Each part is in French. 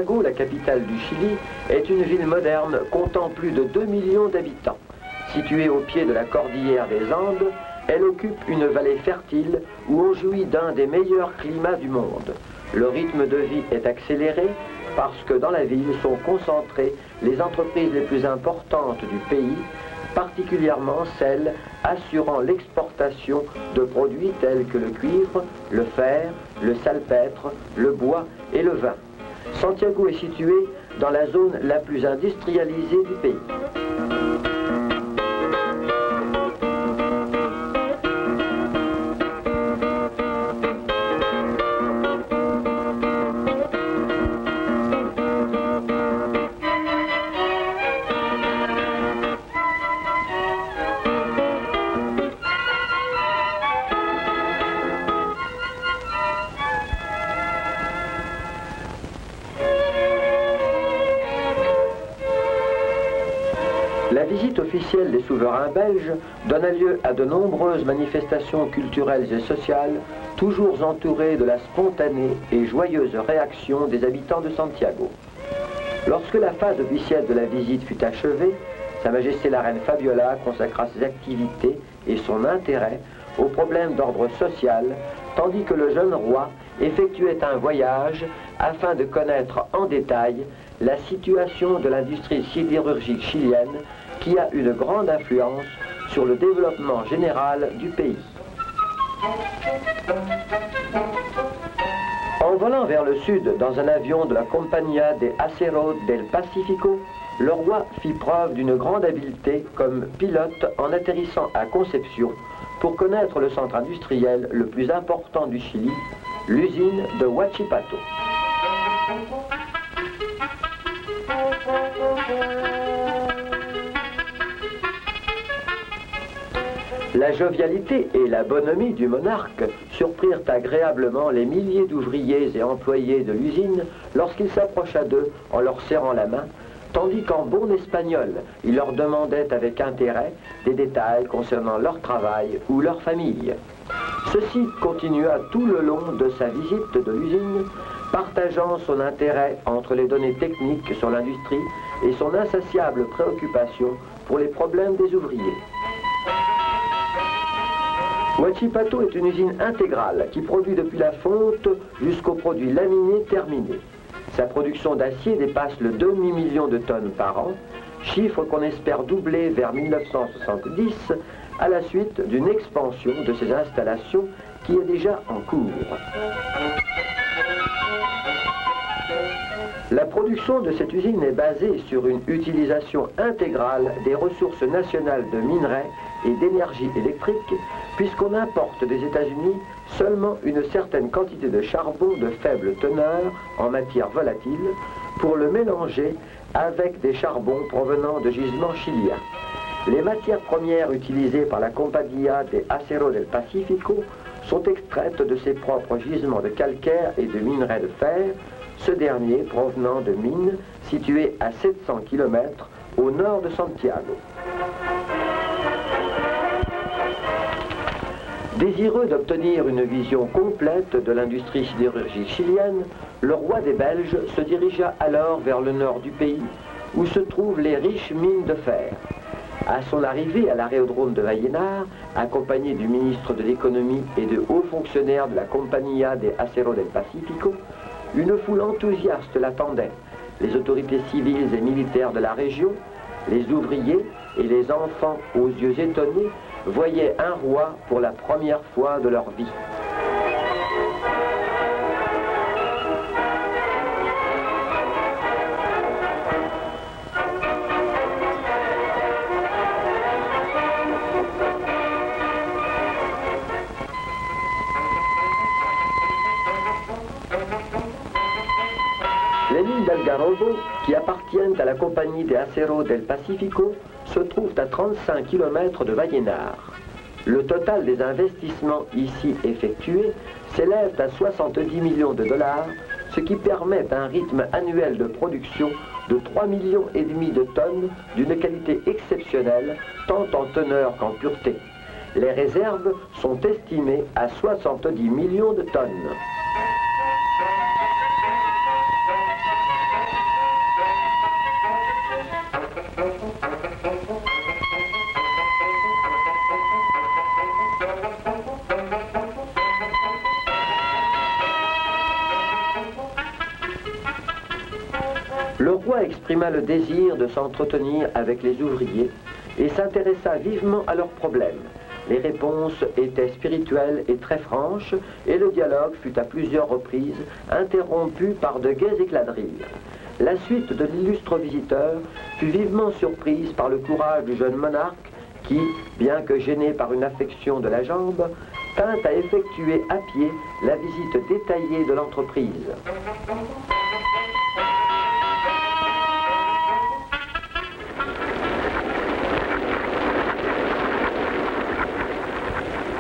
Santiago, la capitale du Chili, est une ville moderne comptant plus de 2 millions d'habitants. Située au pied de la cordillère des Andes, elle occupe une vallée fertile où on jouit d'un des meilleurs climats du monde. Le rythme de vie est accéléré parce que dans la ville sont concentrées les entreprises les plus importantes du pays, particulièrement celles assurant l'exportation de produits tels que le cuivre, le fer, le salpêtre, le bois et le vin. Santiago est située dans la zone la plus industrialisée du pays. La visite officielle des souverains belges donna lieu à de nombreuses manifestations culturelles et sociales, toujours entourées de la spontanée et joyeuse réaction des habitants de Santiago. Lorsque la phase officielle de la visite fut achevée, Sa Majesté la Reine Fabiola consacra ses activités et son intérêt aux problèmes d'ordre social, tandis que le jeune roi effectuait un voyage afin de connaître en détail la situation de l'industrie sidérurgique chilienne qui a une grande influence sur le développement général du pays. En volant vers le sud dans un avion de la Compañía de Acero del Pacífico, le roi fit preuve d'une grande habileté comme pilote en atterrissant à Concepción pour connaître le centre industriel le plus important du Chili, l'usine de Huachipato. La jovialité et la bonhomie du monarque surprirent agréablement les milliers d'ouvriers et employés de l'usine lorsqu'il s'approcha d'eux en leur serrant la main, tandis qu'en bon espagnol, il leur demandait avec intérêt des détails concernant leur travail ou leur famille. Ceci continua tout le long de sa visite de l'usine, partageant son intérêt entre les données techniques sur l'industrie et son insatiable préoccupation pour les problèmes des ouvriers. Huachipato est une usine intégrale qui produit depuis la fonte jusqu'au produit laminé terminé. Sa production d'acier dépasse le demi-million de tonnes par an, chiffre qu'on espère doubler vers 1970 à la suite d'une expansion de ses installations qui est déjà en cours. La production de cette usine est basée sur une utilisation intégrale des ressources nationales de minerais et d'énergie électrique, puisqu'on importe des États-Unis seulement une certaine quantité de charbon de faible teneur en matière volatile pour le mélanger avec des charbons provenant de gisements chiliens. Les matières premières utilisées par la Compañía de Acero del Pacífico sont extraites de ses propres gisements de calcaire et de minerais de fer, ce dernier provenant de mines situées à 700 km au nord de Santiago. Désireux d'obtenir une vision complète de l'industrie sidérurgique chilienne, le roi des Belges se dirigea alors vers le nord du pays, où se trouvent les riches mines de fer. À son arrivée à l'aérodrome de Vallenar, accompagné du ministre de l'économie et de hauts fonctionnaires de la Compañía de Acero del Pacífico, une foule enthousiaste l'attendait. Les autorités civiles et militaires de la région, les ouvriers et les enfants aux yeux étonnés voyaient un roi pour la première fois de leur vie. Les mines d'Algarrobo, qui appartiennent à la Compagnie de Acero del Pacífico, se trouvent à 35 km de Vallenar. Le total des investissements ici effectués s'élève à 70 millions de dollars, ce qui permet un rythme annuel de production de 3,5 millions de tonnes d'une qualité exceptionnelle, tant en teneur qu'en pureté. Les réserves sont estimées à 70 millions de tonnes. Le roi exprima le désir de s'entretenir avec les ouvriers et s'intéressa vivement à leurs problèmes. Les réponses étaient spirituelles et très franches, et le dialogue fut à plusieurs reprises interrompu par de gais éclats de rire. La suite de l'illustre visiteur fut vivement surprise par le courage du jeune monarque qui, bien que gêné par une affection de la jambe, tint à effectuer à pied la visite détaillée de l'entreprise.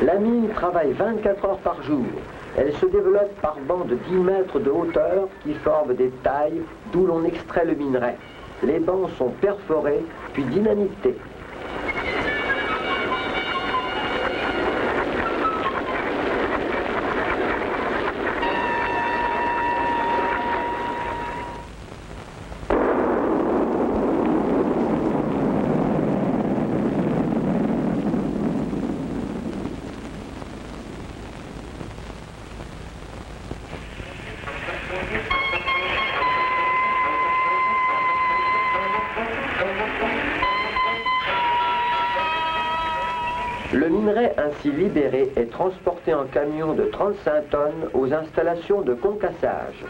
La mine travaille 24 heures par jour. Elle se développe par bancs de 10 mètres de hauteur qui forment des tailles d'où l'on extrait le minerai. Les bancs sont perforés puis dynamités. Le minerai ainsi libéré est transporté en camion de 35 tonnes aux installations de concassage.